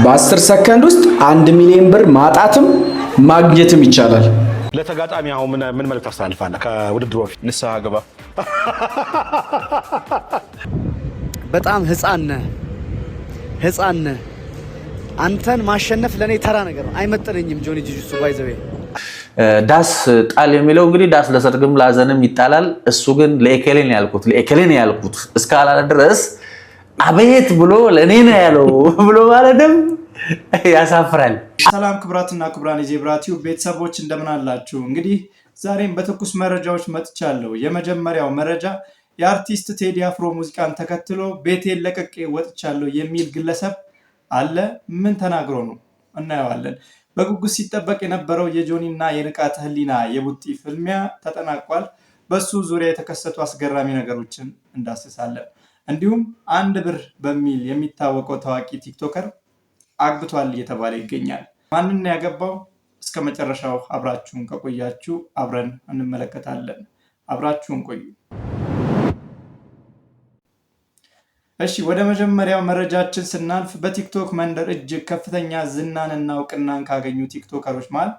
በ10 ሰከንድ ውስጥ 1 ሚሊዮን ብር ማጣትም ማግኘትም ይቻላል። ለተጋጣሚ አሁን ምን መልእክት አስተላልፋለህ? ከውድድሩ በፊት ንስሐ ግባ። በጣም ህፃን ነህ። አንተን ማሸነፍ ለኔ ተራ ነገር ነው፣ አይመጥነኝም። ጆኒ ጂጂሱ ባይዘዌ ዳስ ጣል የሚለው እንግዲህ ዳስ ለሰርግም ላዘንም ይጣላል። እሱ ግን ለኤኬሌን ያልኩት እስካላለ ድረስ አቤት ብሎ ለኔ ነው ያለው ብሎ ማለትም ያሳፍራል። ሰላም ክብራትና ክብራን የዜብራ ቲዩብ ቤተሰቦች እንደምን አላችሁ? እንግዲህ ዛሬም በትኩስ መረጃዎች መጥቻለሁ። የመጀመሪያው መረጃ የአርቲስት ቴዲ አፍሮ ሙዚቃን ተከትሎ ቤቴን ለቅቄ ወጥቻለሁ የሚል ግለሰብ አለ። ምን ተናግሮ ነው? እናየዋለን። በጉጉት ሲጠበቅ የነበረው የጆኒና የንቃተ ህሊና የቡጢ ፍልሚያ ተጠናቋል። በሱ ዙሪያ የተከሰቱ አስገራሚ ነገሮችን እንዳስሳለን። እንዲሁም 1 ብር በሚል የሚታወቀው ታዋቂ ቲክቶከር አግቷል እየተባለ ይገኛል። ማንን ያገባው? እስከ መጨረሻው አብራችሁን ከቆያችሁ አብረን እንመለከታለን። አብራችሁን ቆዩ። እሺ፣ ወደ መጀመሪያው መረጃችን ስናልፍ በቲክቶክ መንደር እጅግ ከፍተኛ ዝናንና እውቅናን ካገኙ ቲክቶከሮች መሃል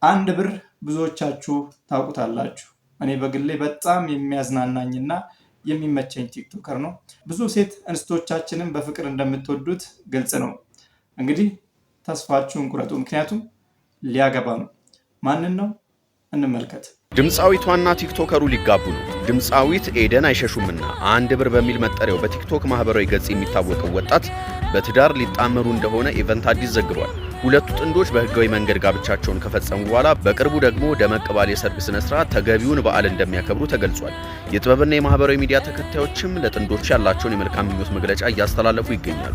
1 ብር ብዙዎቻችሁ ታውቁታላችሁ። እኔ በግሌ በጣም የሚያዝናናኝና የሚመቸኝ ቲክቶከር ነው። ብዙ ሴት እንስቶቻችንን በፍቅር እንደምትወዱት ግልጽ ነው። እንግዲህ ተስፋችሁን ቁረጡ፣ ምክንያቱም ሊያገባ ነው። ማንን ነው? እንመልከት። ድምፃዊቷና ቲክቶከሩ ሊጋቡ ነው። ድምፃዊት ኤደን አይሸሹምና 1 ብር በሚል መጠሪያው በቲክቶክ ማህበራዊ ገጽ የሚታወቀው ወጣት በትዳር ሊጣመሩ እንደሆነ ኢቨንት አዲስ ዘግቧል። ሁለቱ ጥንዶች በህጋዊ መንገድ ጋብቻቸውን ከፈጸሙ በኋላ በቅርቡ ደግሞ ደመቅ ባለ የሰርግ ስነ ስርዓት ተገቢውን በዓል እንደሚያከብሩ ተገልጿል። የጥበብና የማህበራዊ ሚዲያ ተከታዮችም ለጥንዶች ያላቸውን የመልካም ምኞት መግለጫ እያስተላለፉ ይገኛሉ።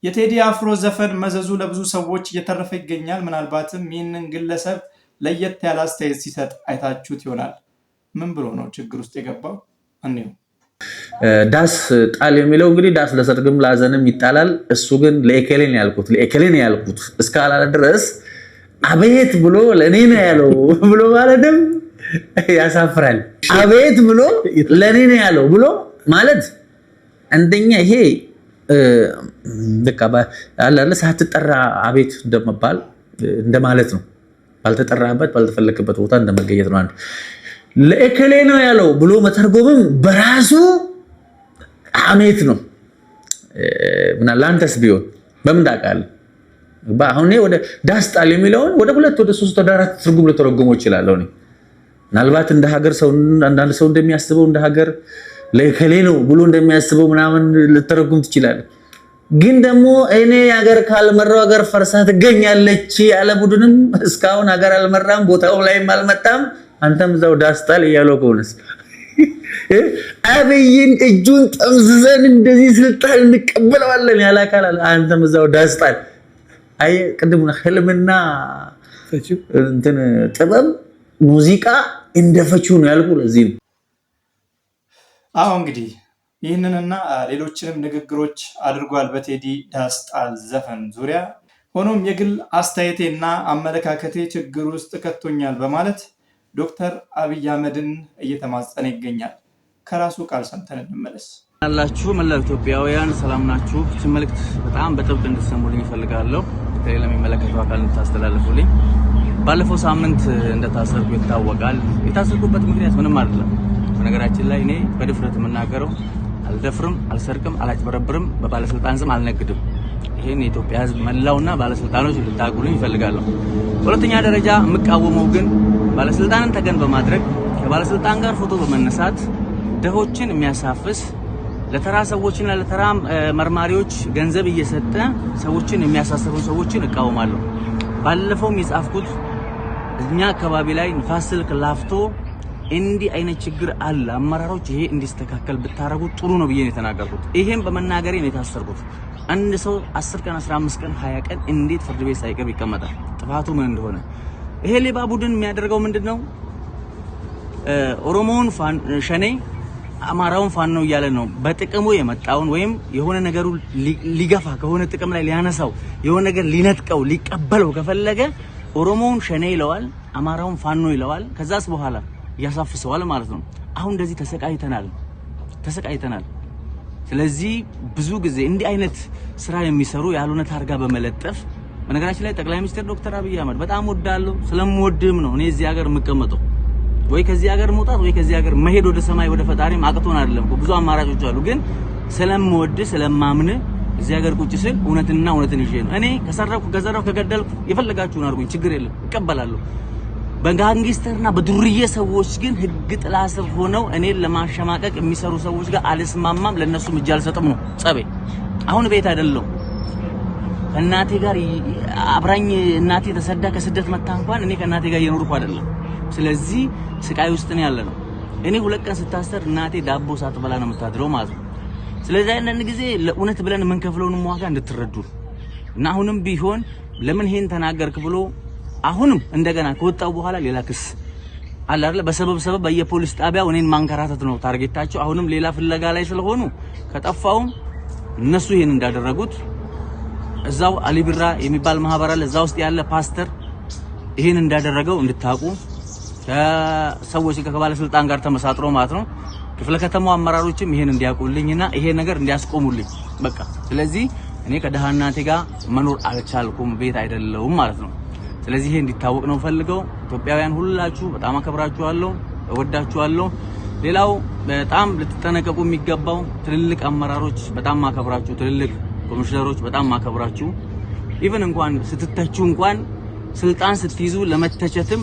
የቴዲ አፍሮ ዘፈን መዘዙ ለብዙ ሰዎች እየተረፈ ይገኛል። ምናልባትም ይህንን ግለሰብ ለየት ያለ አስተያየት ሲሰጥ አይታችሁት ይሆናል። ምን ብሎ ነው ችግር ውስጥ የገባው? እንዴ ዳስ ጣል የሚለው እንግዲህ ዳስ ለሰርግም ላዘንም ይጣላል። እሱ ግን ለኤኬሌን ያልኩት እስካላለ ድረስ አቤት ብሎ ለኔ ነው ያለው ብሎ ማለትም ያሳፍራል። አቤት ብሎ ለኔ ነው ያለው ብሎ ማለት አንደኛ ይሄ በቃ አላለ ሳትጠራ አቤት እንደመባል እንደማለት ነው። ባልተጠራበት ባልተፈለከበት ቦታ እንደመገኘት ነው። አንድ ለኤኬሌ ነው ያለው ብሎ መተርጎምም በራሱ አሜት ነው። ምናላንተስ ቢሆን በምን ታውቃለህ? አሁን ወደ ዳስ ጣል የሚለውን ወደ 2 ወደ 3 ወደ 4 ትርጉም ልተረጉመው ይችላል። ምናልባት እንደ ሀገር ሰው አንዳንድ ሰው እንደሚያስበው እንደ ሀገር ለኤኬሌ ነው ብሎ እንደሚያስበው ምናምን ልተረጉም ትችላለህ። ግን ደግሞ እኔ ሀገር ካልመራው ሀገር ፈርሳ ትገኛለች ያለ ቡድንም እስካሁን ሀገር አልመራም፣ ቦታው ላይም አልመጣም። አንተም እዛው ዳስ ጣል እያለው ከሆነስ አብይን እጁን ጠምዝዘን እንደዚህ ስልጣን እንቀበለዋለን ያለ አካል አለ። አንተም እዛው ዳስ ጣል። አይ ቅድም ህልምና እንትን ጥበብ ሙዚቃ እንደፈችው ነው ያልኩ። ለዚህ ነው አሁን እንግዲህ ይህንንና ሌሎችንም ንግግሮች አድርጓል በቴዲ ዳስ ጣል ዘፈን ዙሪያ። ሆኖም የግል አስተያየቴና አመለካከቴ ችግር ውስጥ ከቶኛል በማለት ዶክተር አብይ አህመድን እየተማጸነ ይገኛል። ከራሱ ቃል ሰምተን እንመለስ። አላችሁ መላው ኢትዮጵያውያን ሰላም ናችሁ? እቺን መልእክት በጣም በጥብቅ እንድትሰሙልኝ እፈልጋለሁ። ለሚመለከተው አካል እንድታስተላልፉልኝ። ባለፈው ሳምንት እንደታሰርኩ ይታወቃል። የታሰርኩበት ምክንያት ምንም አይደለም። በነገራችን ላይ እኔ በድፍረት የምናገረው አልደፍርም፣ አልሰርቅም፣ አላጭበረብርም፣ በባለስልጣን ስም አልነግድም። ይሄን የኢትዮጵያ ሕዝብ መላውና ባለስልጣኖች ልታቁልኝ ይፈልጋለሁ። በሁለተኛ ደረጃ የምቃወመው ግን ባለስልጣንን ተገን በማድረግ ከባለስልጣን ጋር ፎቶ በመነሳት ደሆችን የሚያሳፍስ ለተራ ሰዎችና ለተራ መርማሪዎች ገንዘብ እየሰጠ ሰዎችን የሚያሳስሩ ሰዎችን እቃወማለሁ። ባለፈውም የጻፍኩት እኛ አካባቢ ላይ ንፋስ ስልክ ላፍቶ እንዲህ አይነት ችግር አለ፣ አመራሮች ይሄ እንዲስተካከል ብታረጉ ጥሩ ነው ብዬ ነው የተናገርኩት። ይሄን በመናገሬ ነው የታሰርኩት። አንድ ሰው 10 ቀን 15 ቀን 20 ቀን እንዴት ፍርድ ቤት ሳይቀርብ ይቀመጣል? ጥፋቱ ምን እንደሆነ ይሄ ሌባ ቡድን የሚያደርገው ምንድነው? ኦሮሞውን ሸኔ አማራውን ፋኖ እያለ ነው በጥቅሙ የመጣውን ወይም የሆነ ነገሩ ሊገፋ ከሆነ ጥቅም ላይ ሊያነሳው የሆነ ነገር ሊነጥቀው ሊቀበለው ከፈለገ ኦሮሞውን ሸኔ ይለዋል፣ አማራውን ፋኖ ይለዋል። ከዛስ በኋላ ያሳፍሰዋል ማለት ነው። አሁን እንደዚህ ተሰቃይተናል። ስለዚህ ብዙ ጊዜ እንዲህ አይነት ስራ የሚሰሩ ያልሆነ ታርጋ በመለጠፍ በነገራችን ላይ ጠቅላይ ሚኒስትር ዶክተር አብይ አህመድ በጣም ወዳለው ስለምወድም ነው እኔ እዚህ ሀገር የምቀመጠው። ወይ ከዚህ ሀገር መውጣት ወይ ከዚህ ሀገር መሄድ ወደ ሰማይ ወደ ፈጣሪም አቅቶን አይደለም እኮ ብዙ አማራጮች አሉ። ግን ስለምወድ ስለማምን እዚህ ሀገር ቁጭ ስል እውነትና እውነትን ይዤ ነው። እኔ ከሰረኩ ከዘረኩ ከገደልኩ የፈለጋችሁን አድርጉኝ፣ ችግር የለም እቀበላለሁ። በጋንግስተርና በዱርዬ ሰዎች ግን ህግ ጥላ ስር ሆነው እኔን ለማሸማቀቅ የሚሰሩ ሰዎች ጋር አልስማማም፣ ለነሱም እጅ አልሰጥም ነው ጸቤ። አሁን ቤት አይደለም እናቴ ጋር አብራኝ እናቴ ተሰዳ ከስደት መጣ እንኳን እኔ ከእናቴ ጋር እየኖርኩ አይደለም። ስለዚህ ስቃይ ውስጥ ነው ያለ ነው። እኔ 2 ቀን ስታሰር እናቴ ዳቦ ሳትበላ ነው የምታድረው ማለት ነው። ስለዚህ አንዳንድ ጊዜ ለእውነት ብለን የምንከፍለውን ዋጋ እንድትረዱ እና አሁንም ቢሆን ለምን ይሄን ተናገርክ ብሎ አሁንም እንደገና ከወጣው በኋላ ሌላ ክስ አለ አይደል? በሰበብ በየፖሊስ ጣቢያው እኔን ማንከራተት ነው ታርጌታቸው። አሁንም ሌላ ፍለጋ ላይ ስለሆኑ ከጠፋውም እነሱ ይሄን እንዳደረጉት እዛው አሊብራ የሚባል ማህበር አለ፣ እዛው ውስጥ ያለ ፓስተር ይሄን እንዳደረገው እንድታቁ ከሰዎች ከባለስልጣን ጋር ተመሳጥሮ ማለት ነው። ክፍለ ከተማው አመራሮችም ይሄን እንዲያውቁልኝና ይሄ ነገር እንዲያስቆሙልኝ በቃ። ስለዚህ እኔ ከደሃ እናቴ ጋር መኖር አልቻልኩም፣ ቤት አይደለሁም ማለት ነው። ስለዚህ ይሄ እንዲታወቅ ነው ፈልገው። ኢትዮጵያውያን ሁላችሁ በጣም አከብራችኋለሁ፣ እወዳችኋለሁ። ሌላው በጣም ልትጠነቀቁ የሚገባው ትልልቅ አመራሮች በጣም ማከብራችሁ፣ ትልልቅ ኮሚሽነሮች በጣም ማከብራችሁ። ኢቭን እንኳን ስትተቹ እንኳን ስልጣን ስትይዙ ለመተቸትም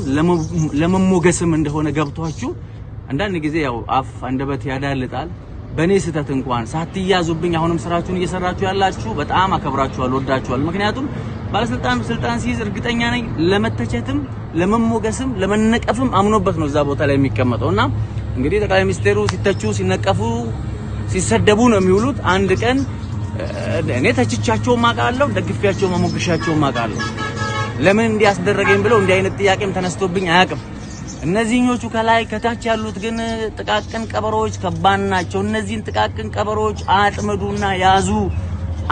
ለመሞገስም እንደሆነ ገብቷችሁ አንዳንድ ጊዜ ያው አፍ አንደበት ያዳልጣል። በኔ ስተት እንኳን ሳትያዙብኝ አሁንም ስራችሁን እየሰራችሁ ያላችሁ በጣም አከብራችኋለሁ፣ ወዳችኋለሁ። ምክንያቱም ባለስልጣን ስልጣን ሲይዝ እርግጠኛ ነኝ ለመተቸትም ለመሞገስም ለመነቀፍም አምኖበት ነው እዛ ቦታ ላይ የሚቀመጠውና እንግዲህ ጠቅላይ ሚኒስትሩ ሲተቹ ሲነቀፉ ሲሰደቡ ነው የሚውሉት። አንድ ቀን እኔ ተችቻቸው ማቃለሁ፣ ደግፊያቸው መሞግሻቸው ማቃለሁ። ለምን እንዲያስደረገኝ ብለው እንዲህ አይነት ጥያቄም ተነስቶብኝ አያውቅም። እነዚህኞቹ ከላይ ከታች ያሉት ግን ጥቃቅን ቀበሮች ከባድ ናቸው። እነዚህን ጥቃቅን ቀበሮች አጥምዱና ያዙ።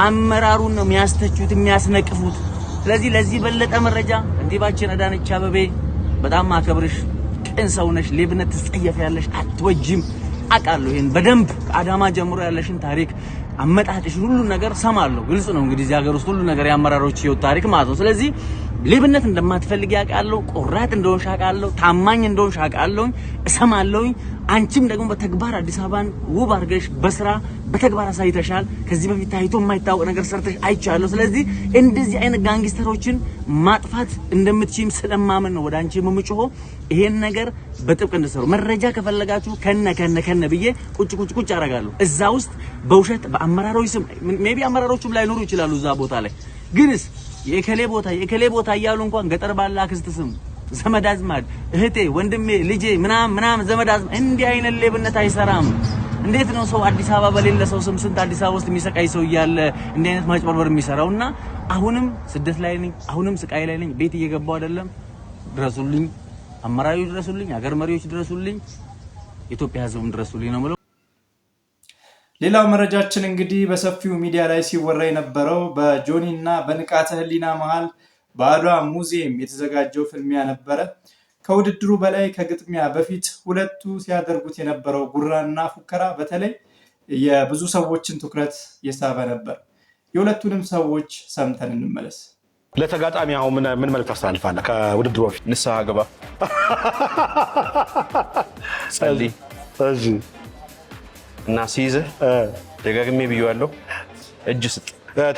አመራሩን ነው የሚያስተቹት የሚያስነቅፉት። ስለዚህ ለዚህ በለጠ መረጃ እንዲባችን አዳነች አበቤ በጣም አከብርሽ፣ ቅን ሰው ነሽ፣ ሌብነት ትጸየፊያለሽ፣ አትወጂም። አውቃለሁ ይሄን በደንብ ከአዳማ ጀምሮ ያለሽን ታሪክ አመጣጥሽን ሁሉ ነገር ሰማለሁ። ግልጽ ነው እንግዲህ እዚህ ሀገር ውስጥ ሁሉ ነገር ያመራሮች ህይወት ታሪክ ማለት ነው። ስለዚህ ሌብነት እንደማትፈልግ ያውቃለሁ፣ ቆራጥ እንደሆንሽ አውቃለሁ፣ ታማኝ እንደሆንሽ አውቃለሁ፣ እሰማለሁ። አንቺም ደግሞ በተግባር አዲስ አበባን ውብ አድርገሽ በስራ በተግባር አሳይተሻል። ከዚህ በፊት ታይቶ የማይታወቅ ነገር ሰርተሽ አይቻለሁ። ስለዚህ እንደዚህ አይነት ጋንግስተሮችን ማጥፋት እንደምትችይም ስለማመን ነው ወደ አንቺ የምምጮኸው። ይሄን ነገር በጥብቅ እንድትሰሩ መረጃ ከፈለጋችሁ ከነ ብዬ ቁጭ አደርጋለሁ። እዛ ውስጥ በውሸት በአመራሮች ስም ሜቢ አመራሮቹም ላይኖሩ ይችላሉ እዛ ቦታ ላይ ግንስ የከሌ ቦታ እያሉ እንኳን ገጠር ባለ አክስት ስም ዘመድ አዝማድ እህቴ ወንድሜ ልጄ ምናምን ዘመድ አዝማድ እንዲህ አይነት ሌብነት አይሰራም። እንዴት ነው ሰው አዲስ አበባ በሌለ ሰው ስም ስንት አዲስ አበባ ውስጥ የሚሰቃይ ሰው እያለ እንዲህ አይነት ማጭበርበር የሚሰራውና አሁንም ስደት ላይ ነኝ፣ አሁንም ስቃይ ላይ ነኝ። ቤት እየገባው አይደለም። ድረሱልኝ፣ አመራሮች ድረሱልኝ፣ ሀገር መሪዎች ድረሱልኝ፣ ኢትዮጵያ ሕዝብም ድረሱልኝ ነው የምለው። ሌላው መረጃችን እንግዲህ በሰፊው ሚዲያ ላይ ሲወራ የነበረው በጆኒ እና በንቃተ ህሊና መሃል በአድዋ ሙዚየም የተዘጋጀው ፍልሚያ ነበረ። ከውድድሩ በላይ ከግጥሚያ በፊት ሁለቱ ሲያደርጉት የነበረው ጉራና ፉከራ በተለይ የብዙ ሰዎችን ትኩረት የሳበ ነበር። የሁለቱንም ሰዎች ሰምተን እንመለስ። ለተጋጣሚ አሁን ምን መልዕክት አስተላልፋለህ? ከውድድሩ በፊት ንስሐ ግባ፣ ጸልይ እና ሲይዝህ ደጋግሜ ብዬዋለሁ፣ እጅ ስጥ።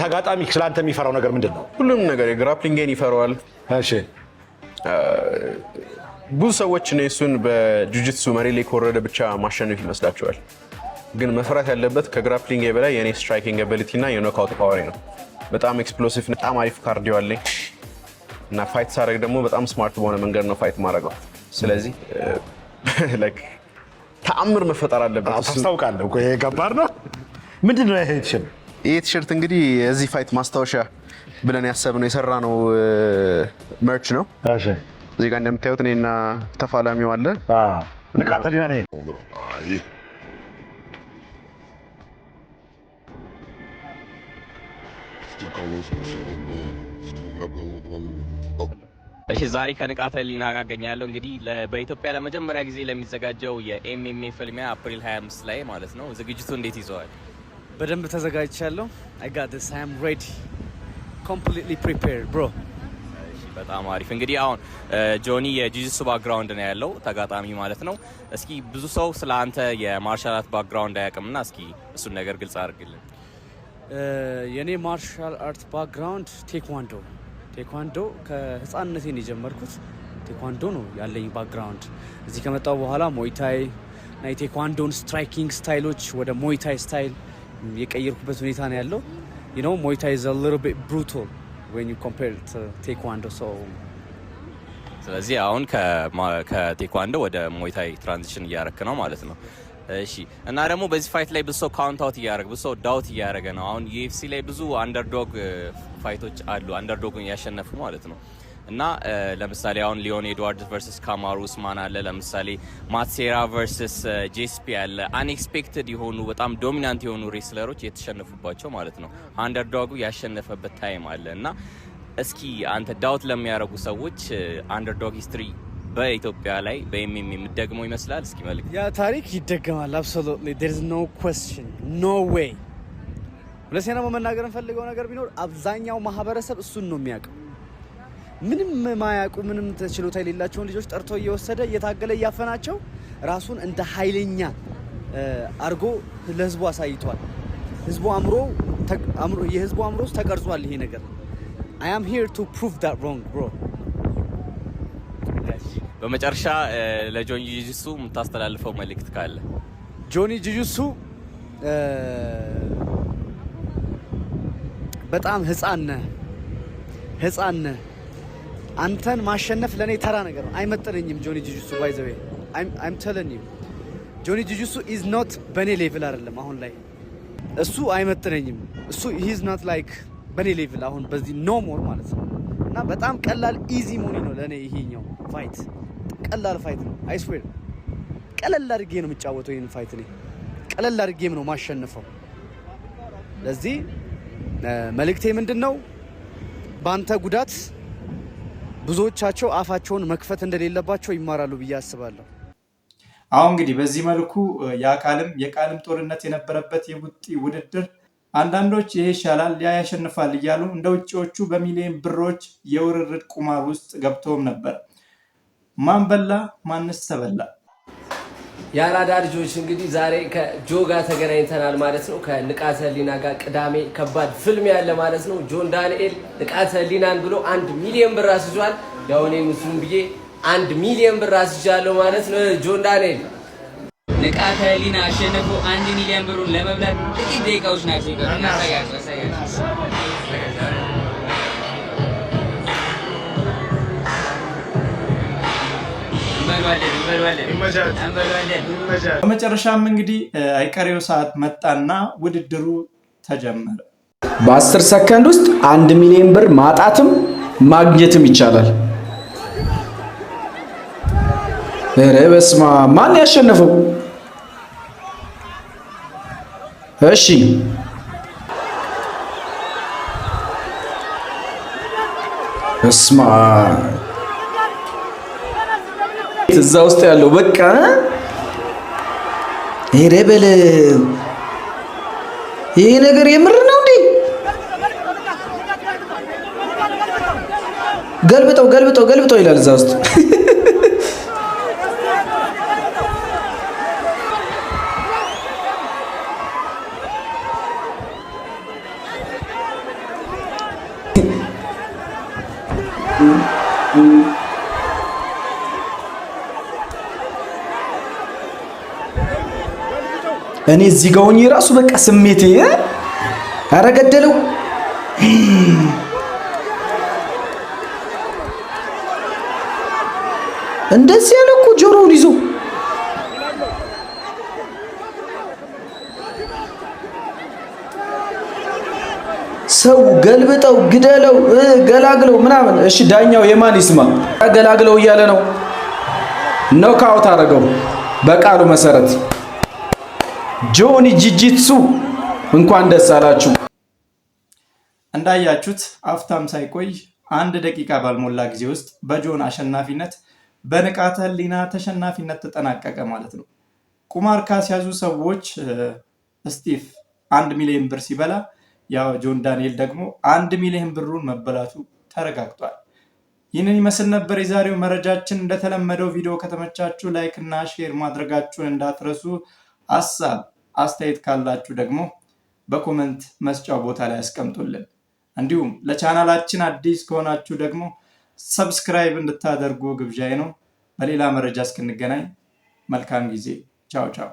ተጋጣሚ ስለአንተ የሚፈራው ነገር ምንድን ነው? ሁሉም ነገር የግራፕሊንግን ይፈራዋል። እሺ፣ ብዙ ሰዎች እሱን በጁጂትሱ መሬት ላይ ከወረደ ብቻ ማሸነፍ ይመስላቸዋል። ግን መፍራት ያለበት ከግራፕሊንግ በላይ የኔ ስትራይኪንግ አቢሊቲ እና የኖክአውት ፓወር ነው። በጣም ኤክስፕሎሲቭ፣ በጣም አሪፍ ካርዲዮ አለኝ እና ፋይት ሳደርግ ደግሞ በጣም ስማርት በሆነ መንገድ ነው ፋይት ማድረገው። ስለዚህ ተአምር መፈጠር አለበት። ታስታውቃለህ እኮ ይሄ ከባድ ነው። ምንድን ነው ይሄ ቲሸርት? ይሄ ቲሸርት እንግዲህ የዚህ ፋይት ማስታወሻ ብለን ያሰብነው የሰራነው መርች ነው። እሺ፣ እዚህ ጋር እንደምታዩት እኔና ተፋላሚው አለ። ንቃተ ህሊና ነኝ። እሺ፣ ዛሬ ከንቃተ ህሊና ጋር አገኛለሁ። እንግዲህ በኢትዮጵያ ለመጀመሪያ ጊዜ ለሚዘጋጀው የኤምኤምኤ ፍልሚያ አፕሪል 25 ላይ ማለት ነው። ዝግጅቱ እንዴት ይዘዋል? በደንብ ተዘጋጅቻለሁ። I got this. I am ready. Completely prepared, bro. በጣም አሪፍ። እንግዲህ አሁን ጆኒ የጂጂትሱ ባክግራውንድ ነው ያለው ተጋጣሚ ማለት ነው። እስኪ ብዙ ሰው ስለ አንተ የማርሻል አርት ባክግራውንድ አያውቅምና እስኪ እሱን ነገር ግልጽ አድርግልን። የኔ ማርሻል አርት ባክግራውንድ ቴኳንዶ ከህፃንነቴ ነው የጀመርኩት። ቴኳንዶ ነው ያለኝ ባክግራውንድ። እዚህ ከመጣው በኋላ ሞይታይ እና የቴኳንዶን ስትራይኪንግ ስታይሎች ወደ ሞይታይ ስታይል የቀየርኩበት ሁኔታ ነው ያለው። you know Muay Thai is a little bit brutal when you compare it to Taekwondo, so ስለዚህ አሁን ከቴኳንዶ ወደ ሞይታይ ትራንዚሽን እያረክ ነው ማለት ነው። እሺ እና ደግሞ በዚህ ፋይት ላይ ብዙ ሰው ካውንት አውት እያረገ ብዙ ሰው ዳውት እያረገ ነው። አሁን UFC ላይ ብዙ አንደርዶግ ፋይቶች አሉ፣ አንደርዶግን ያሸነፉ ማለት ነው። እና ለምሳሌ አሁን ሊዮን ኤድዋርድስ ቨርሰስ ካማሩ ኡስማን አለ፣ ለምሳሌ ማትሴራ ቨርሰስ ጄስፒ አለ። አንኤክስፔክትድ የሆኑ በጣም ዶሚናንት የሆኑ ሬስለሮች የተሸነፉባቸው ማለት ነው። አንደርዶጉ ያሸነፈበት ታይም አለ። እና እስኪ አንተ ዳውት ለሚያረጉ ሰዎች አንደርዶግ ሂስትሪ በኢትዮጵያ ላይ በኤምኤም የምትደግመው ይመስላል? እስኪ መልክ ያ ታሪክ ይደገማል። absolutely there is no question, no way። ሁለተኛ ደግሞ መናገር እንፈልገው ነገር ቢኖር አብዛኛው ማህበረሰብ እሱን ነው የሚያውቀው። ምንም ማያውቁ ምንም ችሎታ የሌላቸውን ልጆች ጠርቶ እየወሰደ እየታገለ እያፈናቸው ራሱን እንደ ኃይለኛ አርጎ ለህዝቡ አሳይቷል። የህዝቡ አእምሮ ውስጥ ተቀርጿል ይሄ ነገር። I am here to prove that wrong, bro. በመጨረሻ ለጆኒ ጂጂትሱ የምታስተላልፈው መልእክት ካለ? ጆኒ ጂጂትሱ በጣም ህፃን ነህ። አንተን ማሸነፍ ለኔ ተራ ነገር ነው፣ አይመጥነኝም። ጆኒ ጂጂትሱ by the way I'm telling you ጆኒ ጂጂትሱ is not በኔ ሌቭል አይደለም አሁን ላይ። እሱ አይመጥነኝም። እሱ he is not like በኔ ሌቭል አሁን በዚህ no more ማለት ነው። እና በጣም ቀላል ኢዚ ሞኒ ነው ለኔ ይሄኛው ፋይት። ቀላል ፋይት ነው። I swear ቀለል አድርጌ ነው የምጫወተው ይሄን ፋይት። እኔ ቀለል አድርጌም ነው ማሸነፈው። ለዚህ መልእክቴ ምንድነው? ባንተ ጉዳት ብዙዎቻቸው አፋቸውን መክፈት እንደሌለባቸው ይማራሉ ብዬ አስባለሁ። አሁን እንግዲህ በዚህ መልኩ የቃልም ጦርነት የነበረበት የቡጢ ውድድር አንዳንዶች ይሄ ይሻላል ያ ያሸንፋል እያሉ እንደ ውጪዎቹ በሚሊዮን ብሮች የውርርድ ቁማር ውስጥ ገብተውም ነበር። ማን በላ ማንስ ተበላ? የአራዳ ልጆች እንግዲህ ዛሬ ከጆ ጋር ተገናኝተናል ማለት ነው። ከንቃተ ህሊና ጋር ቅዳሜ ከባድ ፊልም ያለ ማለት ነው። ጆን ዳንኤል ንቃተ ህሊናን ብሎ 1 ሚሊዮን ብር አስይዟል። ያው እኔ ሙስሊም ብዬ 1 ሚሊዮን ብር አስይዣለሁ ማለት ነው። ጆን ዳንኤል ንቃተ ህሊና አሸነፈው 1 ሚሊዮን ብሩን ለመብላት ጥቂት ደቂቃዎች ናቸው ይቀሩና በመጨረሻም እንግዲህ አይቀሬው ሰዓት መጣና ውድድሩ ተጀመረ። በ10 ሰከንድ ውስጥ 1 ሚሊዮን ብር ማጣትም ማግኘትም ይቻላል። ኧረ በስመ አብ! ማን ያሸነፈው? እሺ በስመ አብ! እዛ ውስጥ ያለው በቃ ኧረ በለ ይሄ ነገር የምር ነው እንዴ? ገልብጠው ይላል እዛ ውስጥ። እኔ እዚህ ጋር ሆኜ ራሱ በቃ ስሜቴ አረገደለው። እንደዚህ ያለ እኮ ጆሮውን ይዞ ሰው ገልብጠው ግደለው ገላግለው ምናምን። እሺ ዳኛው የማን ይስማ? ገላግለው እያለ ነው። ኖካውት አደረገው በቃሉ መሰረት። ጆኒ ጂጂትሱ እንኳን ደስ አላችሁ። እንዳያችሁት አፍታም ሳይቆይ 1 ደቂቃ ባልሞላ ጊዜ ውስጥ በጆን አሸናፊነት በንቃተ ህሊና ተሸናፊነት ተጠናቀቀ ማለት ነው። ቁማር ካስያዙ ሰዎች ስቲቭ 1 ሚሊዮን ብር ሲበላ ያው ጆን ዳንኤል ደግሞ 1 ሚሊዮን ብሩን መበላቱ ተረጋግጧል። ይህንን ይመስል ነበር የዛሬው መረጃችን። እንደተለመደው ቪዲዮ ከተመቻችሁ ላይክ እና ሼር ማድረጋችሁን እንዳትረሱ። ሐሳብ አስተያየት ካላችሁ ደግሞ በኮሜንት መስጫው ቦታ ላይ አስቀምጡልን። እንዲሁም ለቻናላችን አዲስ ከሆናችሁ ደግሞ ሰብስክራይብ እንድታደርጉ ግብዣዬ ነው። በሌላ መረጃ እስክንገናኝ መልካም ጊዜ። ቻው ቻው።